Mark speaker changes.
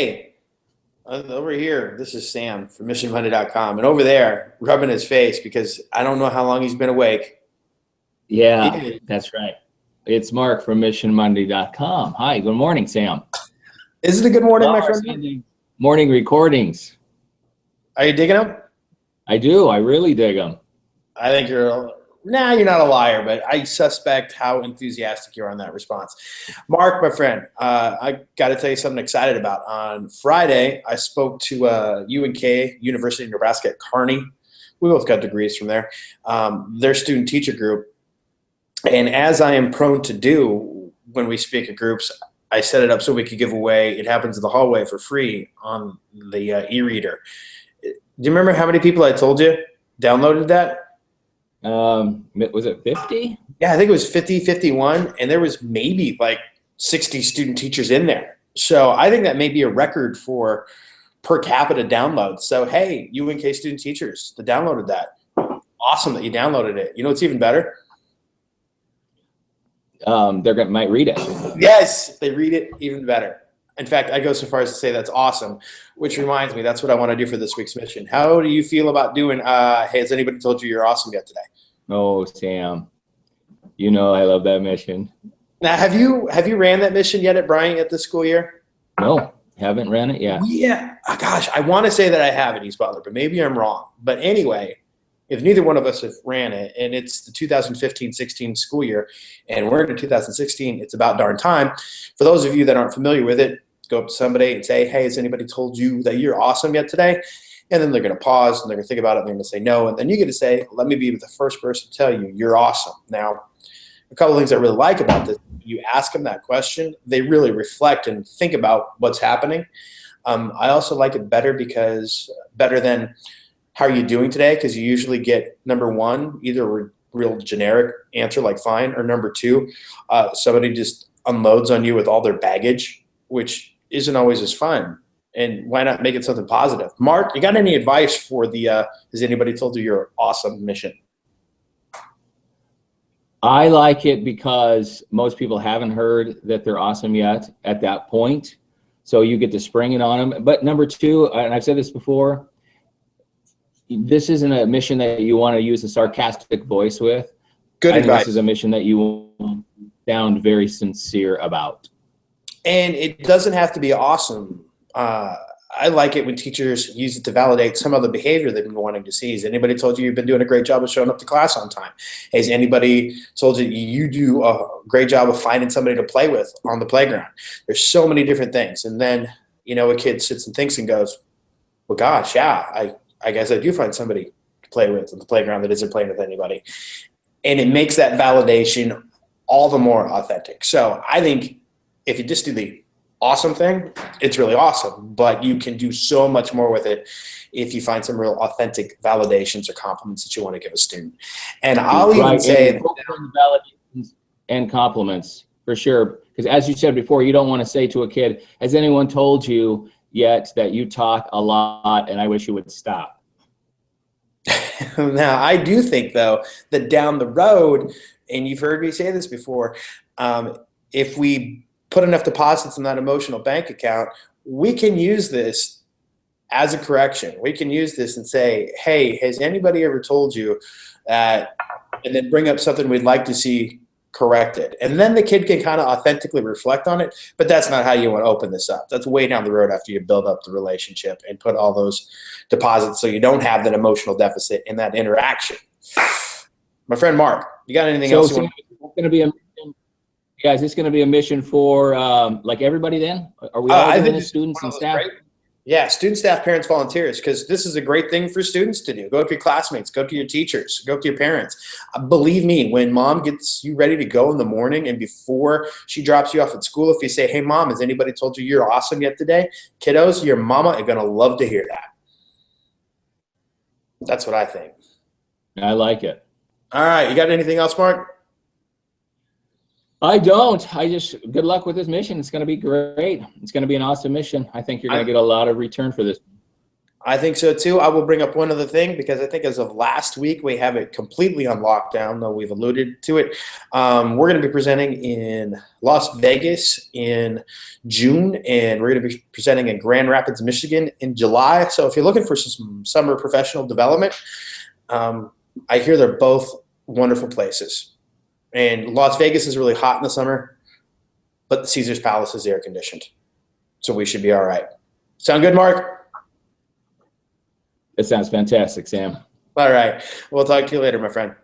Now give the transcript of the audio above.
Speaker 1: Hey, over here, this is Sam from MissionMonday.com, and over there, rubbing his face because I don't know how long he's been awake.
Speaker 2: Yeah,
Speaker 1: Ian,
Speaker 2: that's right. It's Mark from MissionMonday.com. Hi, good morning, Sam.
Speaker 1: is it a good morning,
Speaker 2: Love
Speaker 1: my
Speaker 2: our
Speaker 1: friend?
Speaker 2: Sunday morning recordings.
Speaker 1: Are you digging him?
Speaker 2: I do. I really dig them.
Speaker 1: I think you're not a liar, but I suspect how enthusiastic you are on that response. Mark, my friend, I got to tell you something excited about. On Friday, I spoke to UNK, University of Nebraska at Kearney. We both got degrees from there. Their student teacher group. And as I am prone to do when we speak at groups, I set it up so we could give away. It happens in the hallway for free on the e-reader. Do you remember how many people I told you downloaded that?
Speaker 2: Was it 50?
Speaker 1: Yeah, I think it was 50, 51, and there was maybe like 60 student teachers in there. So I think that may be a record for per capita downloads. So hey, UNK student teachers that downloaded that, awesome that you downloaded it. You know what's even better?
Speaker 2: Might read it.
Speaker 1: Yes, if they read it, even better. In fact, I go so far as to say that's awesome, which reminds me, that's what I want to do for this week's mission. How do you feel about doing, hey, has anybody told you you're awesome yet today?
Speaker 2: Oh, Sam, you know I love that mission.
Speaker 1: Now, have you ran that mission yet at Bryant yet this school year?
Speaker 2: No, haven't ran it yet.
Speaker 1: Yeah. Oh, gosh, I want to say that I have at East Butler, but maybe I'm wrong. But anyway, if neither one of us have ran it, and it's the 2015-16 school year, and we're into 2016, it's about darn time. For those of you that aren't familiar with it, go up to somebody and say, hey, has anybody told you that you're awesome yet today? And then they're going to pause, and they're going to think about it, and they're going to say no. And then you get to say, let me be the first person to tell you you're awesome. Now, a couple of things I really like about this, you ask them that question, they really reflect and think about what's happening. I also like it better than how are you doing today? Because you usually get number one, either a real generic answer like fine, or number two, somebody just unloads on you with all their baggage, which isn't always as fun. And why not make it something positive? Mark, you got any advice for the has anybody told you you're awesome mission?
Speaker 2: I like it because most people haven't heard that they're awesome yet at that point. So you get to spring it on them. But number two, and I've said this before, this isn't a mission that you want to use a sarcastic voice with.
Speaker 1: Good advice.
Speaker 2: This is a mission that you sound very sincere about.
Speaker 1: And it doesn't have to be awesome. I like it when teachers use it to validate some other behavior they've been wanting to see. Has anybody told you you've been doing a great job of showing up to class on time? Has anybody told you you do a great job of finding somebody to play with on the playground? There's so many different things. And then, a kid sits and thinks and goes, well, gosh, yeah, I guess I do find somebody to play with on the playground that isn't playing with anybody. And it makes that validation all the more authentic. So I think if you just do the awesome thing, it's really awesome, but you can do so much more with it if you find some real authentic validations or compliments that you want to give a student. And I'll even say
Speaker 2: validations and compliments for sure. Because as you said before, you don't want to say to a kid, has anyone told you yet that you talk a lot and I wish you would stop?
Speaker 1: Now, I do think, though, that down the road, and you've heard me say this before, if we put enough deposits in that emotional bank account, we can use this as a correction. We can use this and say, hey, has anybody ever told you that, and then bring up something we'd like to see corrected. And then the kid can kind of authentically reflect on it, but that's not how you want to open this up. That's way down the road after you build up the relationship and put all those deposits so you don't have that emotional deficit in that interaction. My friend Mark, you got anything else you want to?
Speaker 2: Guys, it's going to be a mission for like everybody then? Are we all doing this, students and staff?
Speaker 1: Great. Yeah, student, staff, parents, volunteers, because this is a great thing for students to do. Go to your classmates, go to your teachers, go to your parents. Believe me, when mom gets you ready to go in the morning and before she drops you off at school, if you say, hey, mom, has anybody told you you're awesome yet today? Kiddos, your mama are going to love to hear that. That's what I think.
Speaker 2: I like it.
Speaker 1: All right. You got anything else, Mark?
Speaker 2: I don't. Good luck with this mission. It's going to be great. It's going to be an awesome mission. I think you're going to get a lot of return for this.
Speaker 1: I think so too. I will bring up one other thing because I think as of last week, we have it completely on lockdown, though we've alluded to it. We're going to be presenting in Las Vegas in June, and we're going to be presenting in Grand Rapids, Michigan in July. So if you're looking for some summer professional development, I hear they're both wonderful places. And Las Vegas is really hot in the summer, but the Caesars Palace is air conditioned. So we should be all right. Sound good, Mark?
Speaker 2: That sounds fantastic, Sam.
Speaker 1: All right. We'll talk to you later, my friend.